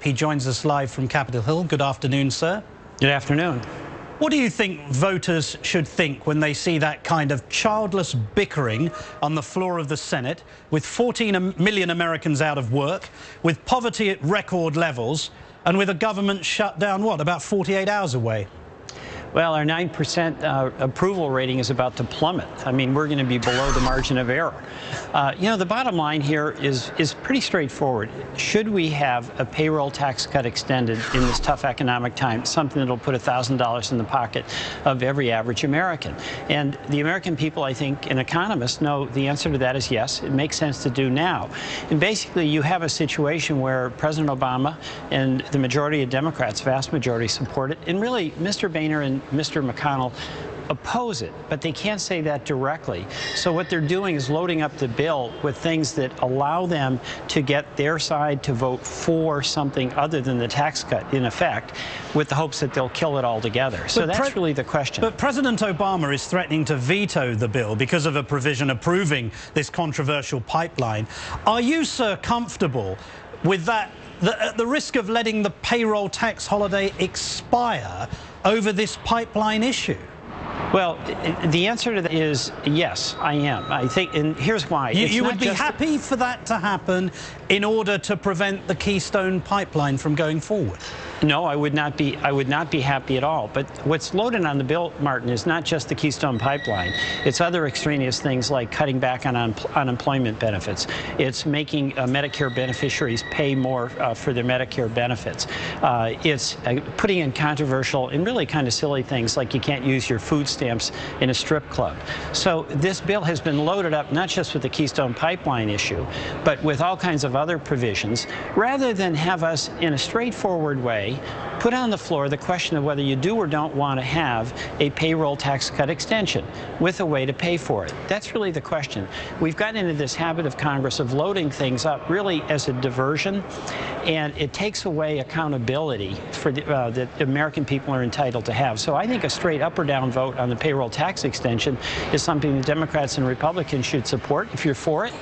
He joins us live from Capitol Hill. Good afternoon, sir. Good afternoon. What do you think voters should think when they see that kind of childless bickering on the floor of the Senate, with 14 million Americans out of work, with poverty at record levels, and with a government shut down, what, about 48 hours away? Well, our 9% approval rating is about to plummet. I mean, we're going to be below the margin of error. You know, the bottom line here is pretty straightforward. Should we have a payroll tax cut extended in this tough economic time, something that will put $1,000 in the pocket of every average American? And the American people, I think, and economists know the answer to that is yes. It makes sense to do now. And basically, you have a situation where President Obama and the majority of Democrats, vast majority, support it. And really, Mr. Boehner and Mr. McConnell oppose it, but they can't say that directly. So what they're doing is loading up the bill with things that allow them to get their side to vote for something other than the tax cut, in effect, with the hopes that they'll kill it altogether. So that's really the question. But President Obama is threatening to veto the bill because of a provision approving this controversial pipeline. Are you, sir, comfortable with that, at the risk of letting the payroll tax holiday expire over this pipeline issue? Well, the answer to that is yes, I am. I think, and here's why. You would be happy for that to happen in order to prevent the Keystone pipeline from going forward? No, I would not be happy at all. But what's loaded on the bill, Martin, is not just the Keystone pipeline. It's other extraneous things like cutting back on unemployment benefits. It's making Medicare beneficiaries pay more for their Medicare benefits. It's putting in controversial and really kind of silly things like you can't use your food stamps in a strip club. So this bill has been loaded up not just with the Keystone pipeline issue, but with all kinds of other provisions, rather than have us in a straightforward way put on the floor the question of whether you do or don't want to have a payroll tax cut extension with a way to pay for it. That's really the question. We've gotten into this habit of Congress of loading things up really as a diversion, and it takes away accountability for that the American people are entitled to have. So I think a straight up or down vote on the payroll tax extension is something the Democrats and Republicans should support. If you're for it,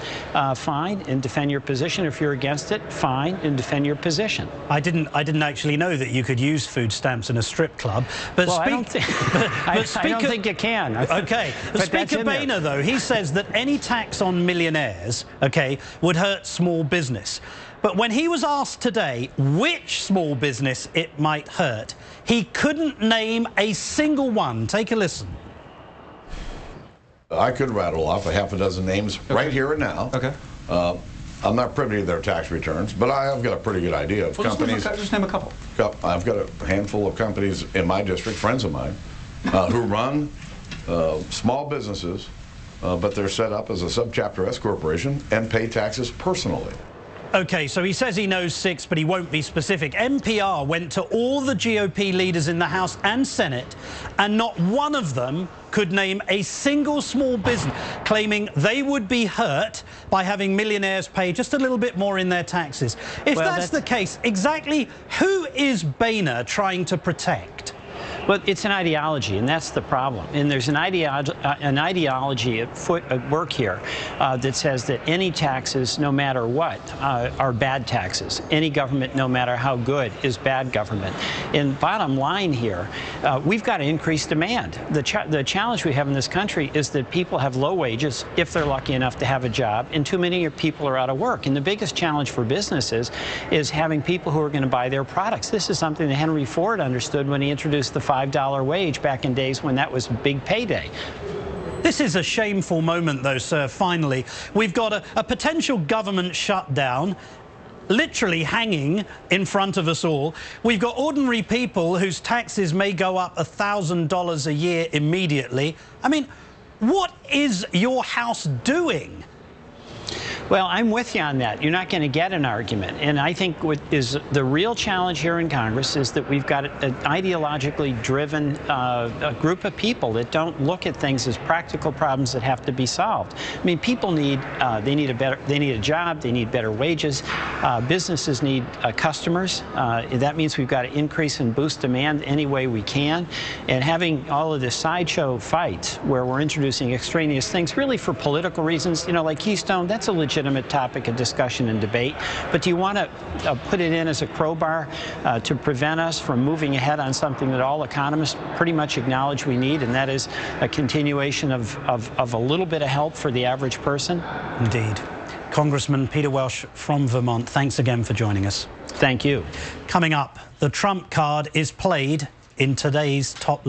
fine, and defend your position. If you're against it, fine, and defend your position. I didn't actually know that you could use food stamps in a strip club. But well, I don't think you can. Okay. But Speaker Boehner, though, he says that any tax on millionaires, okay, would hurt small business. But when he was asked today which small business it might hurt, he couldn't name a single one. Take a listen. I could rattle off a half a dozen names right here and now. Okay. I'm not privy to their tax returns, but I've got a pretty good idea of companies. Just name a couple. I've got a handful of companies in my district, friends of mine, who run small businesses, but they're set up as a subchapter S corporation and pay taxes personally. Okay, so he says he knows 6, but he won't be specific. NPR went to all the GOP leaders in the House and Senate, and not one of them could name a single small business claiming they would be hurt by having millionaires pay just a little bit more in their taxes. If that's the case, exactly who is Boehner trying to protect? Well, it's an ideology, and that's the problem. And there's an ideology at work here that says that any taxes, no matter what, are bad taxes. Any government, no matter how good, is bad government. And bottom line here, we've got to increase demand. The challenge we have in this country is that people have low wages, if they're lucky enough to have a job, and too many people are out of work. And the biggest challenge for businesses is having people who are going to buy their products. This is something that Henry Ford understood when he introduced the $5 wage back in days when that was a big payday. This is a shameful moment, though, sir. Finally, we've got a potential government shutdown literally hanging in front of us all. We've got ordinary people whose taxes may go up $1,000 a year immediately. I mean, what is your House doing? Well, I'm with you on that. You're not going to get an argument. And I think what is the real challenge here in Congress is that we've got an ideologically driven a group of people that don't look at things as practical problems that have to be solved. I mean, people need they need a job, they need better wages. Businesses need customers. That means we've got to increase and boost demand any way we can. And having all of this sideshow fights where we're introducing extraneous things really for political reasons, you know, like Keystone, that's a legitimate legitimate topic of discussion and debate. But do you want to put it in as a crowbar to prevent us from moving ahead on something that all economists pretty much acknowledge we need, and that is a continuation of a little bit of help for the average person? Indeed. Congressman Peter Welch from Vermont, thanks again for joining us. Thank you. Coming up, the Trump card is played in today's top